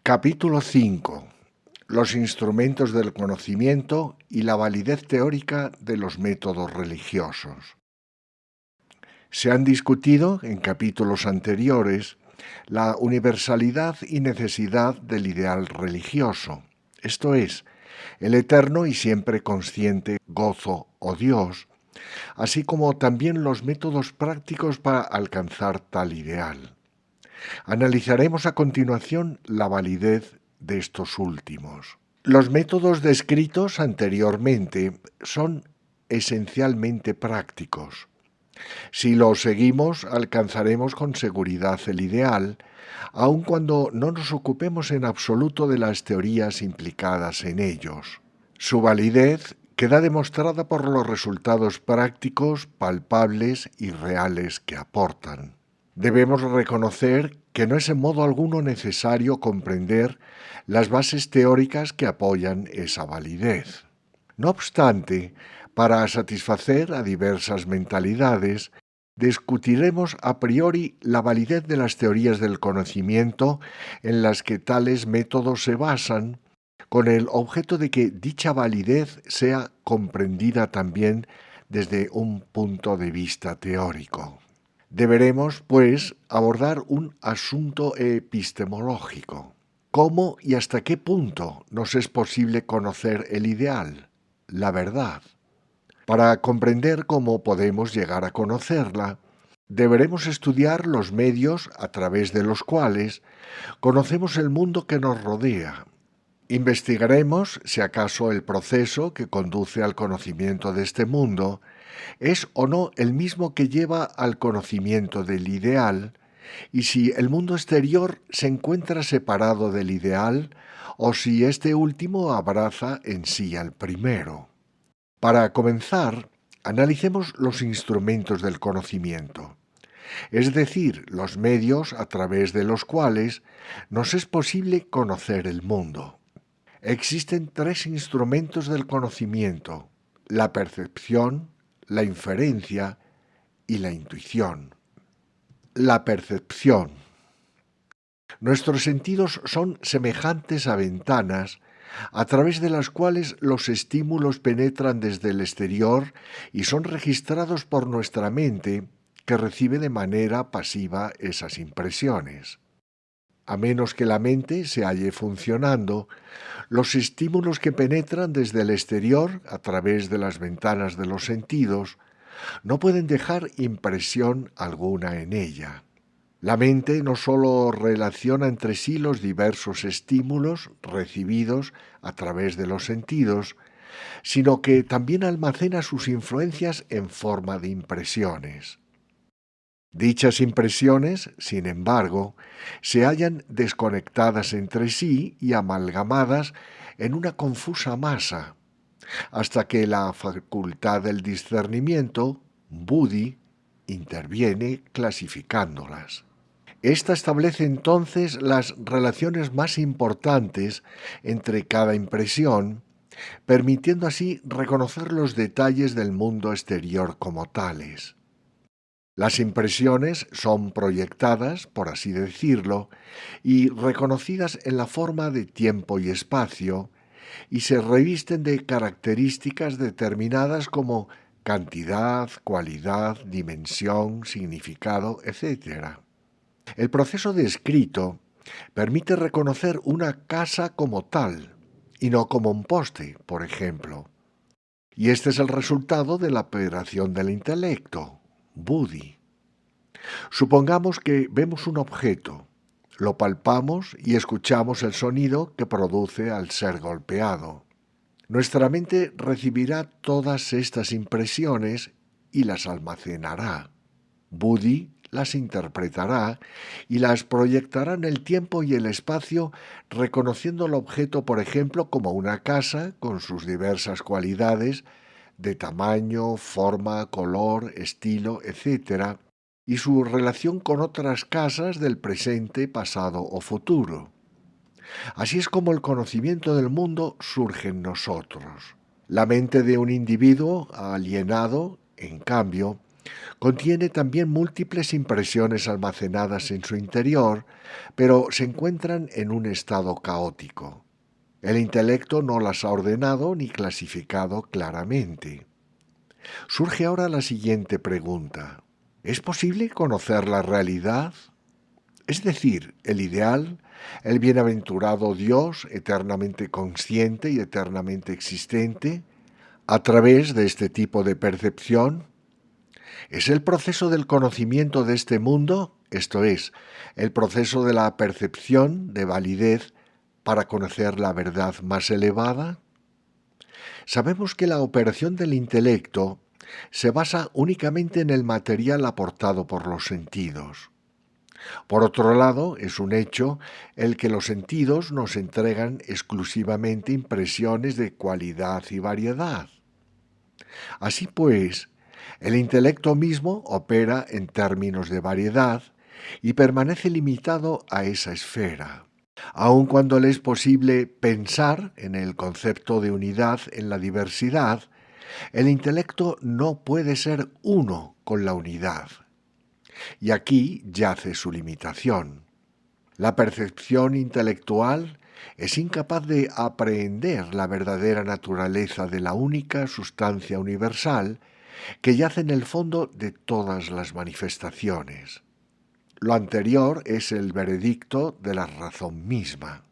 Capítulo 5. Los instrumentos del conocimiento y la validez teórica de los métodos religiosos. Se han discutido en capítulos anteriores la universalidad y necesidad del ideal religioso, esto es, el eterno y siempre consciente gozo o Dios, así como también los métodos prácticos para alcanzar tal ideal. Analizaremos a continuación la validez de estos últimos. Los métodos descritos anteriormente son esencialmente prácticos. Si los seguimos, alcanzaremos con seguridad el ideal, aun cuando no nos ocupemos en absoluto de las teorías implicadas en ellos. Su validez queda demostrada por los resultados prácticos, palpables y reales que aportan. Debemos reconocer que no es en modo alguno necesario comprender las bases teóricas que apoyan esa validez. No obstante, para satisfacer a diversas mentalidades, discutiremos a priori la validez de las teorías del conocimiento en las que tales métodos se basan, con el objeto de que dicha validez sea comprendida también desde un punto de vista teórico. Deberemos, pues, abordar un asunto epistemológico. ¿Cómo y hasta qué punto nos es posible conocer el ideal, la verdad? Para comprender cómo podemos llegar a conocerla, deberemos estudiar los medios a través de los cuales conocemos el mundo que nos rodea. Investigaremos si acaso el proceso que conduce al conocimiento de este mundo es o no el mismo que lleva al conocimiento del ideal, y si el mundo exterior se encuentra separado del ideal o si este último abraza en sí al primero. Para comenzar, analicemos los instrumentos del conocimiento, es decir, los medios a través de los cuales nos es posible conocer el mundo. Existen tres instrumentos del conocimiento: la percepción, la inferencia y la intuición. La percepción. Nuestros sentidos son semejantes a ventanas a través de las cuales los estímulos penetran desde el exterior y son registrados por nuestra mente, que recibe de manera pasiva esas impresiones. A menos que la mente se halle funcionando, los estímulos que penetran desde el exterior a través de las ventanas de los sentidos no pueden dejar impresión alguna en ella. La mente no sólo relaciona entre sí los diversos estímulos recibidos a través de los sentidos, sino que también almacena sus influencias en forma de impresiones. Dichas impresiones, sin embargo, se hallan desconectadas entre sí y amalgamadas en una confusa masa, hasta que la facultad del discernimiento, buddhi, interviene clasificándolas. Esta establece entonces las relaciones más importantes entre cada impresión, permitiendo así reconocer los detalles del mundo exterior como tales. Las impresiones son proyectadas, por así decirlo, y reconocidas en la forma de tiempo y espacio, y se revisten de características determinadas como cantidad, cualidad, dimensión, significado, etc. El proceso descrito permite reconocer una casa como tal, y no como un poste, por ejemplo. Y este es el resultado de la operación del intelecto, buddhi. Supongamos que vemos un objeto, lo palpamos y escuchamos el sonido que produce al ser golpeado. Nuestra mente recibirá todas estas impresiones y las almacenará. Buddhi las interpretará y las proyectará en el tiempo y el espacio, reconociendo el objeto, por ejemplo, como una casa con sus diversas cualidades de tamaño, forma, color, estilo, etc., y su relación con otras casas del presente, pasado o futuro. Así es como el conocimiento del mundo surge en nosotros. La mente de un individuo alienado, en cambio, Contiene también múltiples impresiones almacenadas en su interior, pero se encuentran en un estado caótico. El intelecto no las ha ordenado ni clasificado claramente. Surge ahora la siguiente pregunta. ¿Es posible conocer la realidad? Es decir, el ideal, el bienaventurado Dios, eternamente consciente y eternamente existente, a través de este tipo de percepción. ¿Es el proceso del conocimiento de este mundo, esto es, el proceso de la percepción de validez para conocer la verdad más elevada? Sabemos que la operación del intelecto se basa únicamente en el material aportado por los sentidos. Por otro lado, es un hecho el que los sentidos nos entregan exclusivamente impresiones de cualidad y variedad. Así pues, el intelecto mismo opera en términos de variedad y permanece limitado a esa esfera, aun cuando le es posible pensar en el concepto de unidad en la diversidad. El intelecto no puede ser uno con la unidad. Y aquí yace su limitación. La percepción intelectual es incapaz de aprehender la verdadera naturaleza de la única sustancia universal que yace en el fondo de todas las manifestaciones. Lo anterior es el veredicto de la razón misma.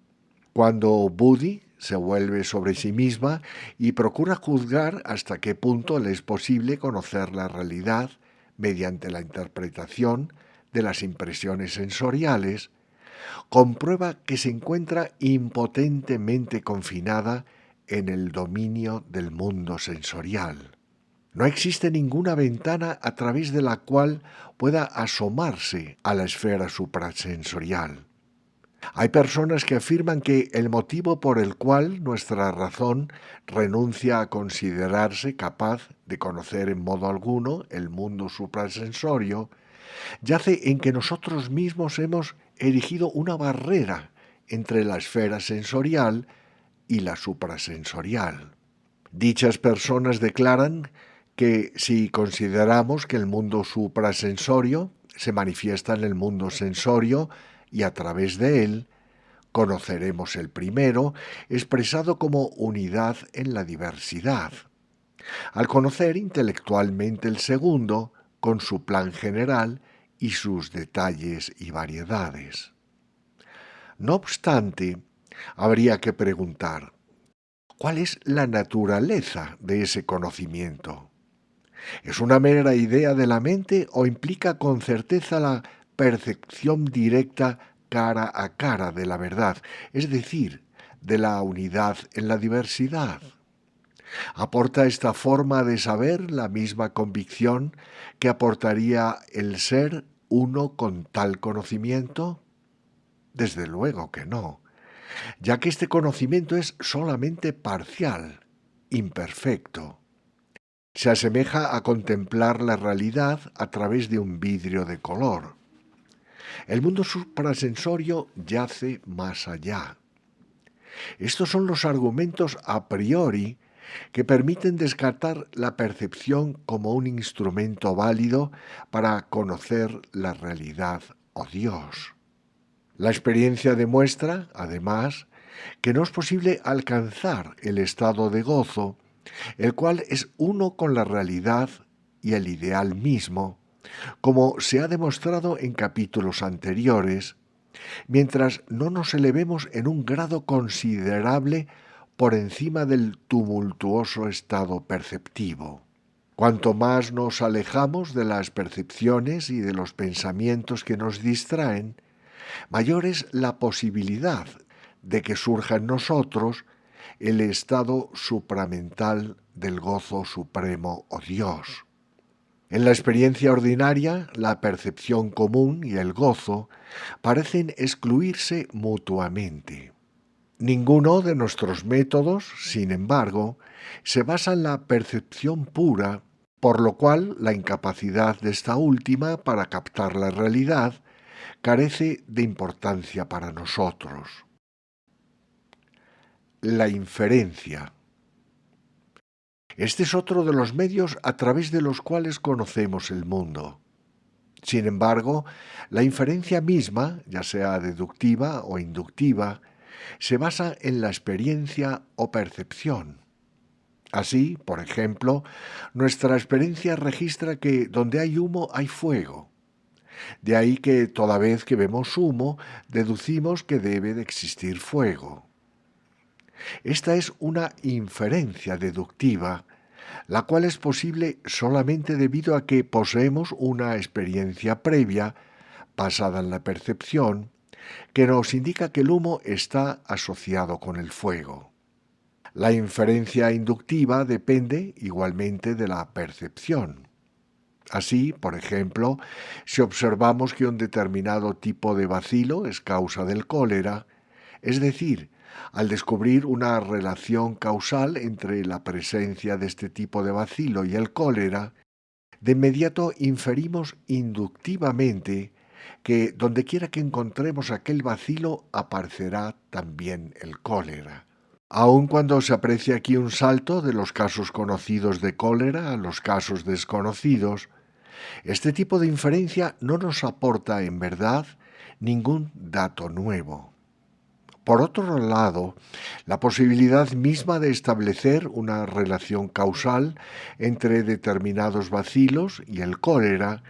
Cuando Buddhi se vuelve sobre sí misma y procura juzgar hasta qué punto le es posible conocer la realidad mediante la interpretación de las impresiones sensoriales, comprueba que se encuentra impotentemente confinada en el dominio del mundo sensorial. No existe ninguna ventana a través de la cual pueda asomarse a la esfera suprasensorial. Hay personas que afirman que el motivo por el cual nuestra razón renuncia a considerarse capaz de conocer en modo alguno el mundo suprasensorio yace en que nosotros mismos hemos erigido una barrera entre la esfera sensorial y la suprasensorial. Dichas personas declaran que si consideramos que el mundo suprasensorio se manifiesta en el mundo sensorio y a través de él, conoceremos el primero expresado como unidad en la diversidad, al conocer intelectualmente el segundo con su plan general y sus detalles y variedades. No obstante, habría que preguntar, ¿cuál es la naturaleza de ese conocimiento? ¿Es una mera idea de la mente o implica con certeza la percepción directa cara a cara de la verdad, es decir, de la unidad en la diversidad? ¿Aporta esta forma de saber la misma convicción que aportaría el ser uno con tal conocimiento? Desde luego que no, ya que este conocimiento es solamente parcial, imperfecto. Se asemeja a contemplar la realidad a través de un vidrio de color. El mundo suprasensorio yace más allá. Estos son los argumentos a priori que permiten descartar la percepción como un instrumento válido para conocer la realidad o Dios. La experiencia demuestra, además, que no es posible alcanzar el estado de gozo, el cual es uno con la realidad y el ideal mismo, como se ha demostrado en capítulos anteriores, mientras no nos elevemos en un grado considerable por encima del tumultuoso estado perceptivo. Cuanto más nos alejamos de las percepciones y de los pensamientos que nos distraen, mayor es la posibilidad de que surja en nosotros el estado supramental del gozo supremo o Dios. En la experiencia ordinaria, la percepción común y el gozo parecen excluirse mutuamente. Ninguno de nuestros métodos, sin embargo, se basa en la percepción pura, por lo cual la incapacidad de esta última para captar la realidad carece de importancia para nosotros. La inferencia. Este es otro de los medios a través de los cuales conocemos el mundo. Sin embargo, la inferencia misma, ya sea deductiva o inductiva, se basa en la experiencia o percepción. Así, por ejemplo, nuestra experiencia registra que donde hay humo hay fuego. De ahí que toda vez que vemos humo, deducimos que debe de existir fuego. Esta es una inferencia deductiva, la cual es posible solamente debido a que poseemos una experiencia previa, basada en la percepción, que nos indica que el humo está asociado con el fuego. La inferencia inductiva depende igualmente de la percepción. Así, por ejemplo, si observamos que un determinado tipo de bacilo es causa del cólera, es decir, al descubrir una relación causal entre la presencia de este tipo de bacilo y el cólera, de inmediato inferimos inductivamente que dondequiera que encontremos aquel bacilo aparecerá también el cólera. Aun cuando se aprecia aquí un salto de los casos conocidos de cólera a los casos desconocidos, este tipo de inferencia no nos aporta en verdad ningún dato nuevo. Por otro lado, la posibilidad misma de establecer una relación causal entre determinados bacilos y el cólera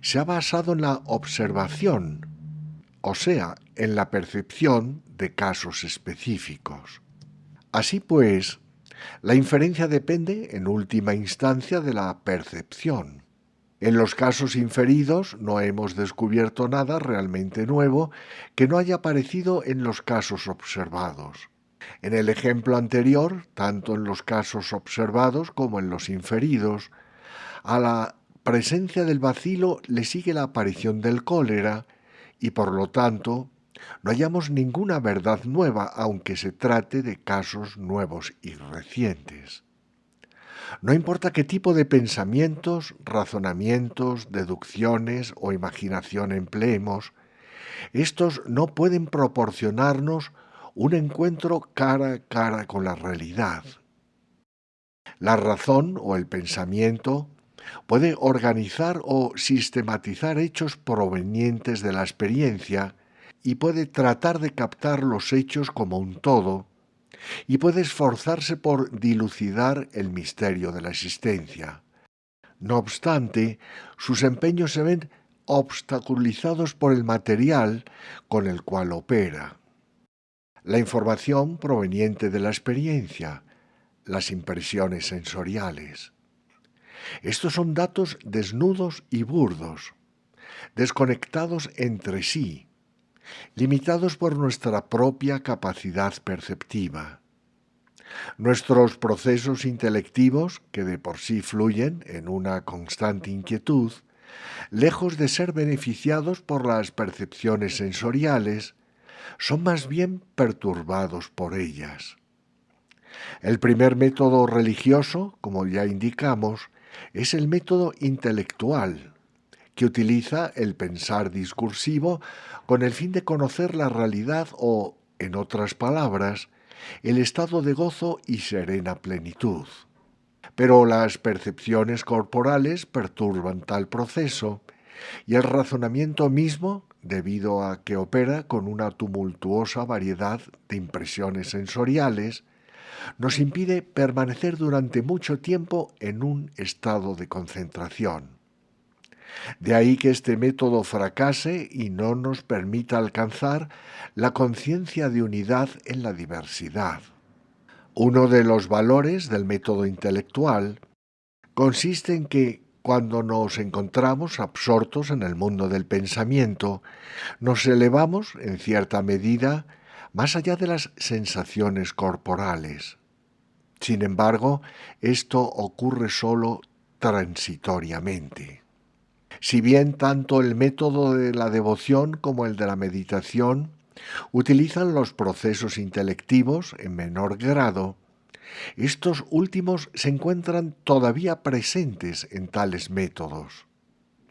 se ha basado en la observación, o sea, en la percepción de casos específicos. Así pues, la inferencia depende en última instancia de la percepción. En los casos inferidos no hemos descubierto nada realmente nuevo que no haya aparecido en los casos observados. En el ejemplo anterior, tanto en los casos observados como en los inferidos, a la presencia del bacilo le sigue la aparición del cólera y por lo tanto no hallamos ninguna verdad nueva aunque se trate de casos nuevos y recientes. No importa qué tipo de pensamientos, razonamientos, deducciones o imaginación empleemos, estos no pueden proporcionarnos un encuentro cara a cara con la realidad. La razón o el pensamiento puede organizar o sistematizar hechos provenientes de la experiencia y puede tratar de captar los hechos como un todo y puede esforzarse por dilucidar el misterio de la existencia. No obstante, sus empeños se ven obstaculizados por el material con el cual opera. La información proveniente de la experiencia, las impresiones sensoriales. Estos son datos desnudos y burdos, desconectados entre sí, limitados por nuestra propia capacidad perceptiva. Nuestros procesos intelectivos, que de por sí fluyen en una constante inquietud, lejos de ser beneficiados por las percepciones sensoriales, son más bien perturbados por ellas. El primer método religioso, como ya indicamos, es el método intelectual, que utiliza el pensar discursivo con el fin de conocer la realidad o, en otras palabras, el estado de gozo y serena plenitud. Pero las percepciones corporales perturban tal proceso y el razonamiento mismo, debido a que opera con una tumultuosa variedad de impresiones sensoriales, nos impide permanecer durante mucho tiempo en un estado de concentración. De ahí que este método fracase y no nos permita alcanzar la conciencia de unidad en la diversidad. Uno de los valores del método intelectual consiste en que cuando nos encontramos absortos en el mundo del pensamiento, nos elevamos, en cierta medida, más allá de las sensaciones corporales. Sin embargo, esto ocurre solo transitoriamente. Si bien tanto el método de la devoción como el de la meditación utilizan los procesos intelectivos en menor grado, estos últimos se encuentran todavía presentes en tales métodos.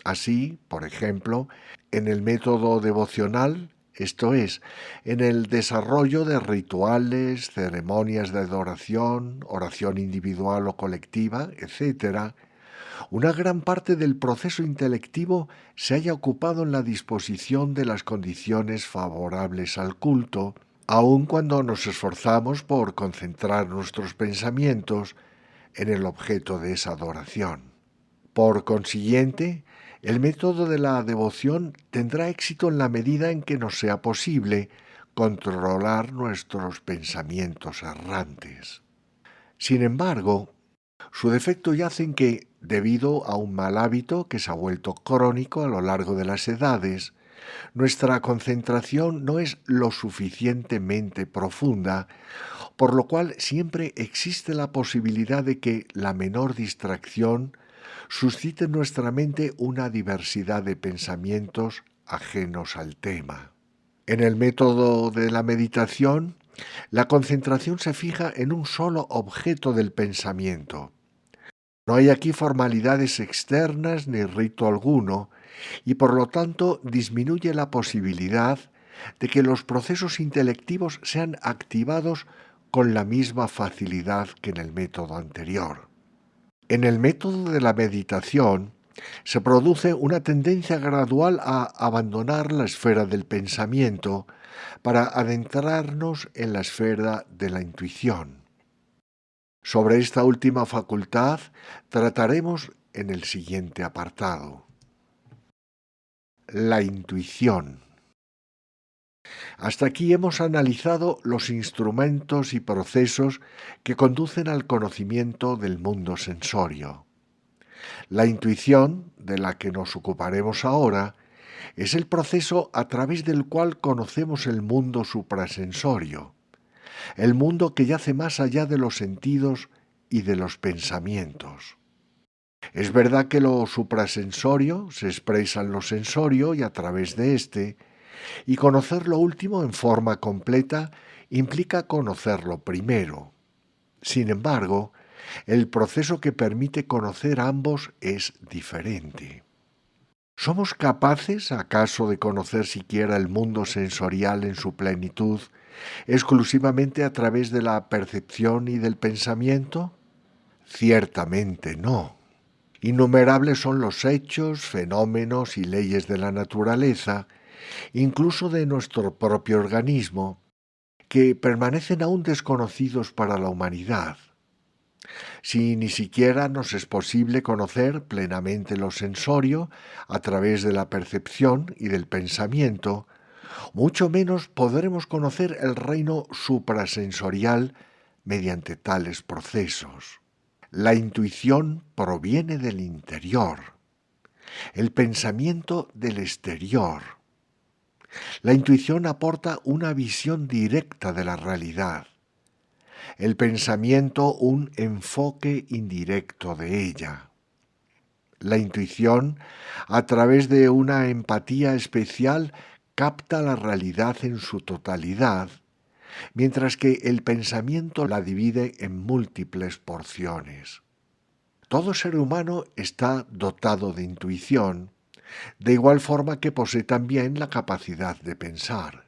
Así, por ejemplo, en el método devocional esto es, en el desarrollo de rituales, ceremonias de adoración, oración individual o colectiva, etc., una gran parte del proceso intelectivo se haya ocupado en la disposición de las condiciones favorables al culto, aun cuando nos esforzamos por concentrar nuestros pensamientos en el objeto de esa adoración. Por consiguiente, el método de la devoción tendrá éxito en la medida en que nos sea posible controlar nuestros pensamientos errantes. Sin embargo, su defecto yace en que, debido a un mal hábito que se ha vuelto crónico a lo largo de las edades, nuestra concentración no es lo suficientemente profunda, por lo cual siempre existe la posibilidad de que la menor distracción suscite en nuestra mente una diversidad de pensamientos ajenos al tema. En el método de la meditación, la concentración se fija en un solo objeto del pensamiento. No hay aquí formalidades externas ni rito alguno, y por lo tanto disminuye la posibilidad de que los procesos intelectivos sean activados con la misma facilidad que en el método anterior. En el método de la meditación se produce una tendencia gradual a abandonar la esfera del pensamiento para adentrarnos en la esfera de la intuición. Sobre esta última facultad trataremos en el siguiente apartado. La intuición. Hasta aquí hemos analizado los instrumentos y procesos que conducen al conocimiento del mundo sensorio. La intuición, de la que nos ocuparemos ahora, es el proceso a través del cual conocemos el mundo suprasensorio, el mundo que yace más allá de los sentidos y de los pensamientos. Es verdad que lo suprasensorio se expresa en lo sensorio y a través de éste, y conocer lo último en forma completa implica conocer lo primero. Sin embargo, el proceso que permite conocer ambos es diferente. ¿Somos capaces, acaso, de conocer siquiera el mundo sensorial en su plenitud exclusivamente a través de la percepción y del pensamiento? Ciertamente no. Innumerables son los hechos, fenómenos y leyes de la naturaleza, incluso de nuestro propio organismo, que permanecen aún desconocidos para la humanidad. Si ni siquiera nos es posible conocer plenamente lo sensorio a través de la percepción y del pensamiento, mucho menos podremos conocer el reino suprasensorial mediante tales procesos. La intuición proviene del interior, el pensamiento del exterior. La intuición aporta una visión directa de la realidad, el pensamiento un enfoque indirecto de ella. La intuición, a través de una empatía especial, capta la realidad en su totalidad, mientras que el pensamiento la divide en múltiples porciones. Todo ser humano está dotado de intuición, de igual forma que posee también la capacidad de pensar.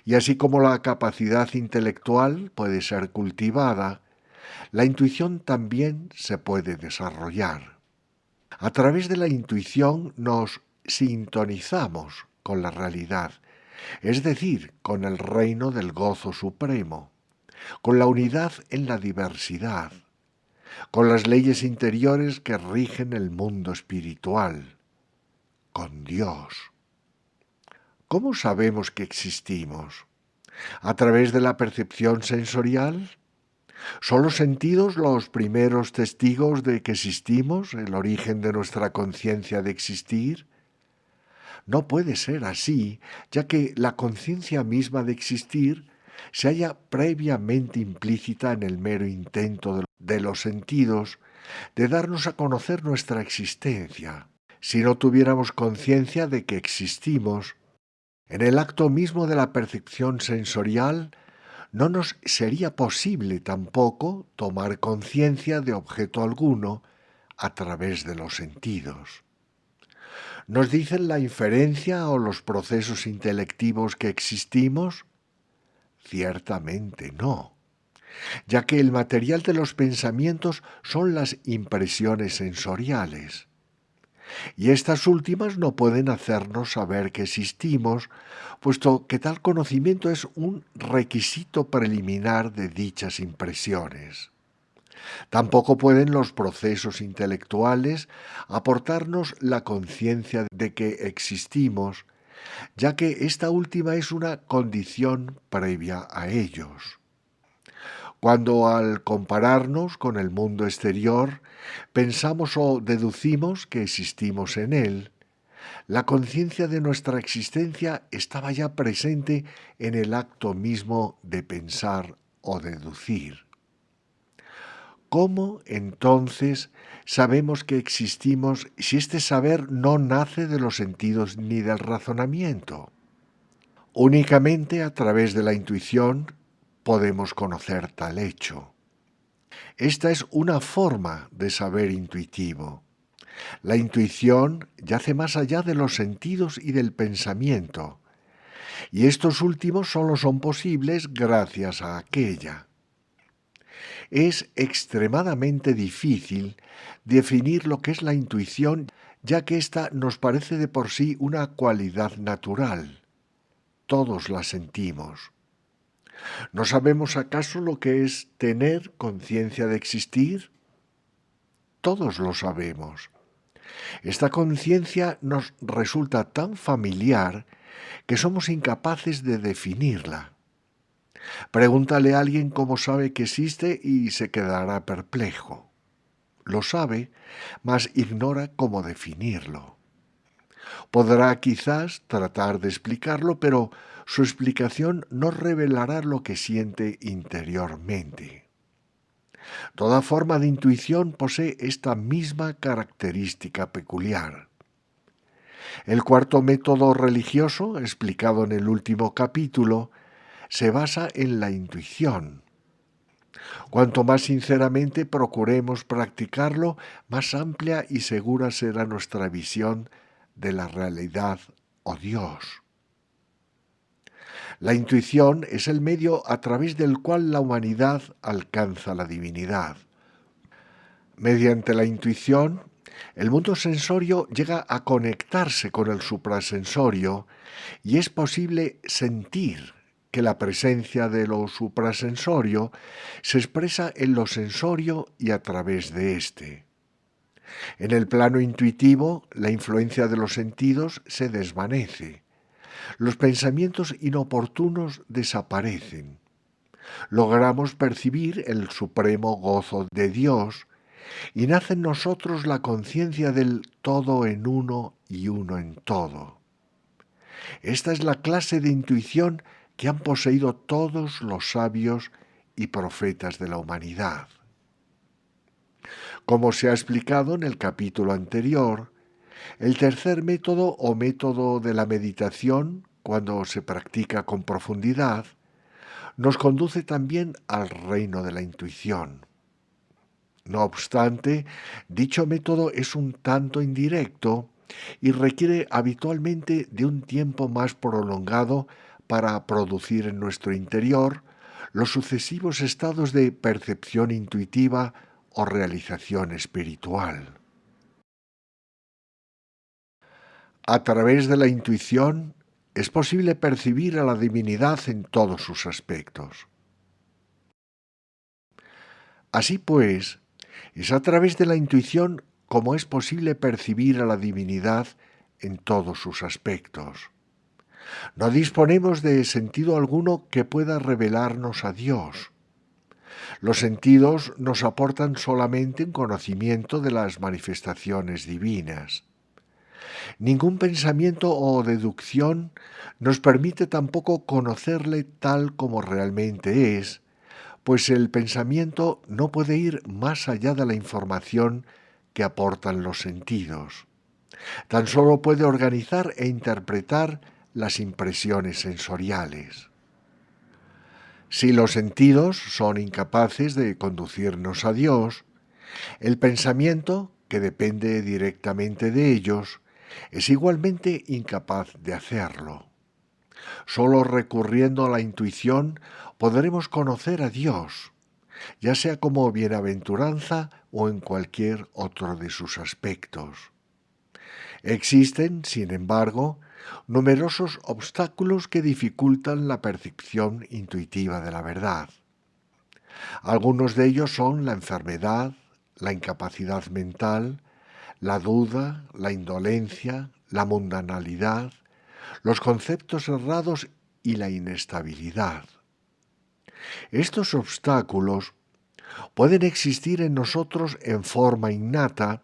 Y así como la capacidad intelectual puede ser cultivada, la intuición también se puede desarrollar. A través de la intuición nos sintonizamos con la realidad, es decir, con el reino del gozo supremo, con la unidad en la diversidad, con las leyes interiores que rigen el mundo espiritual, con Dios. ¿Cómo sabemos que existimos? ¿A través de la percepción sensorial? ¿Son los sentidos los primeros testigos de que existimos, el origen de nuestra conciencia de existir? No puede ser así, ya que la conciencia misma de existir se halla previamente implícita en el mero intento de los sentidos de darnos a conocer nuestra existencia. Si no tuviéramos conciencia de que existimos, en el acto mismo de la percepción sensorial no nos sería posible tampoco tomar conciencia de objeto alguno a través de los sentidos. ¿Nos dicen la inferencia o los procesos intelectivos que existimos? Ciertamente no, ya que el material de los pensamientos son las impresiones sensoriales. Y estas últimas no pueden hacernos saber que existimos, puesto que tal conocimiento es un requisito preliminar de dichas impresiones. Tampoco pueden los procesos intelectuales aportarnos la conciencia de que existimos, ya que esta última es una condición previa a ellos. Cuando al compararnos con el mundo exterior pensamos o deducimos que existimos en él, la conciencia de nuestra existencia estaba ya presente en el acto mismo de pensar o deducir. ¿Cómo entonces sabemos que existimos si este saber no nace de los sentidos ni del razonamiento? Únicamente a través de la intuición podemos conocer tal hecho. Esta es una forma de saber intuitivo. La intuición yace más allá de los sentidos y del pensamiento, y estos últimos solo son posibles gracias a aquella. Es extremadamente difícil definir lo que es la intuición, ya que ésta nos parece de por sí una cualidad natural. Todos la sentimos. ¿No sabemos acaso lo que es tener conciencia de existir? Todos lo sabemos. Esta conciencia nos resulta tan familiar que somos incapaces de definirla. Pregúntale a alguien cómo sabe que existe y se quedará perplejo. Lo sabe, mas ignora cómo definirlo. Podrá quizás tratar de explicarlo, pero su explicación no revelará lo que siente interiormente. Toda forma de intuición posee esta misma característica peculiar. El cuarto método religioso, explicado en el último capítulo, se basa en la intuición. Cuanto más sinceramente procuremos practicarlo, más amplia y segura será nuestra visión de la realidad o Dios. La intuición es el medio a través del cual la humanidad alcanza la divinidad. Mediante la intuición, el mundo sensorio llega a conectarse con el suprasensorio y es posible sentir que la presencia de lo suprasensorio se expresa en lo sensorio y a través de éste. En el plano intuitivo, la influencia de los sentidos se desvanece. Los pensamientos inoportunos desaparecen. Logramos percibir el supremo gozo de Dios y nace en nosotros la conciencia del todo en uno y uno en todo. Esta es la clase de intuición que han poseído todos los sabios y profetas de la humanidad. Como se ha explicado en el capítulo anterior, el tercer método o método de la meditación, cuando se practica con profundidad, nos conduce también al reino de la intuición. No obstante, dicho método es un tanto indirecto y requiere habitualmente de un tiempo más prolongado para producir en nuestro interior los sucesivos estados de percepción intuitiva o realización espiritual. A través de la intuición es posible percibir a la divinidad en todos sus aspectos. Así pues, es a través de la intuición como es posible percibir a la divinidad en todos sus aspectos. No disponemos de sentido alguno que pueda revelarnos a Dios. Los sentidos nos aportan solamente un conocimiento de las manifestaciones divinas. Ningún pensamiento o deducción nos permite tampoco conocerle tal como realmente es, pues el pensamiento no puede ir más allá de la información que aportan los sentidos. Tan solo puede organizar e interpretar las impresiones sensoriales. Si los sentidos son incapaces de conducirnos a Dios, el pensamiento, que depende directamente de ellos, es igualmente incapaz de hacerlo. Solo recurriendo a la intuición podremos conocer a Dios, ya sea como bienaventuranza o en cualquier otro de sus aspectos. Existen, sin embargo, numerosos obstáculos que dificultan la percepción intuitiva de la verdad. Algunos de ellos son la enfermedad, la incapacidad mental, la duda, la indolencia, la mundanalidad, los conceptos errados y la inestabilidad. Estos obstáculos pueden existir en nosotros en forma innata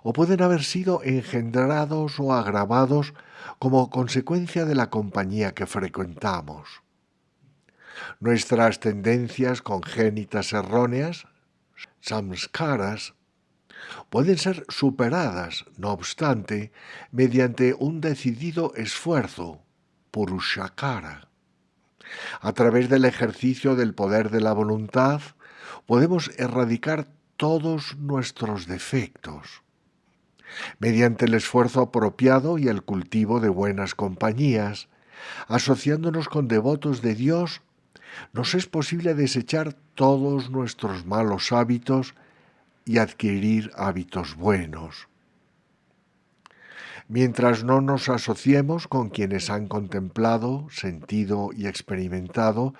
o pueden haber sido engendrados o agravados como consecuencia de la compañía que frecuentamos. Nuestras tendencias congénitas erróneas, samskaras, pueden ser superadas, no obstante, mediante un decidido esfuerzo, purushakara. A través del ejercicio del poder de la voluntad, podemos erradicar todos nuestros defectos. Mediante el esfuerzo apropiado y el cultivo de buenas compañías, asociándonos con devotos de Dios, nos es posible desechar todos nuestros malos hábitos y adquirir hábitos buenos. Mientras no nos asociemos con quienes han contemplado, sentido y experimentado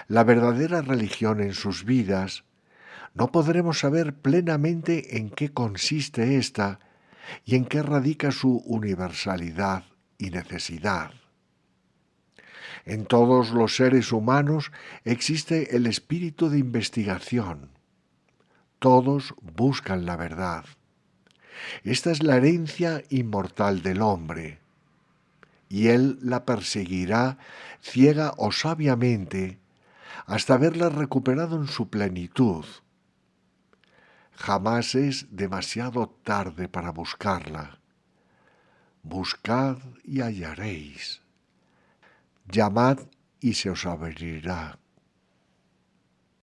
la verdadera religión en sus vidas, no podremos saber plenamente en qué consiste ésta y en qué radica su universalidad y necesidad. En todos los seres humanos existe el espíritu de investigación. Todos buscan la verdad. Esta es la herencia inmortal del hombre, y él la perseguirá ciega o sabiamente hasta haberla recuperado en su plenitud. Jamás es demasiado tarde para buscarla. Buscad y hallaréis. Llamad y se os abrirá.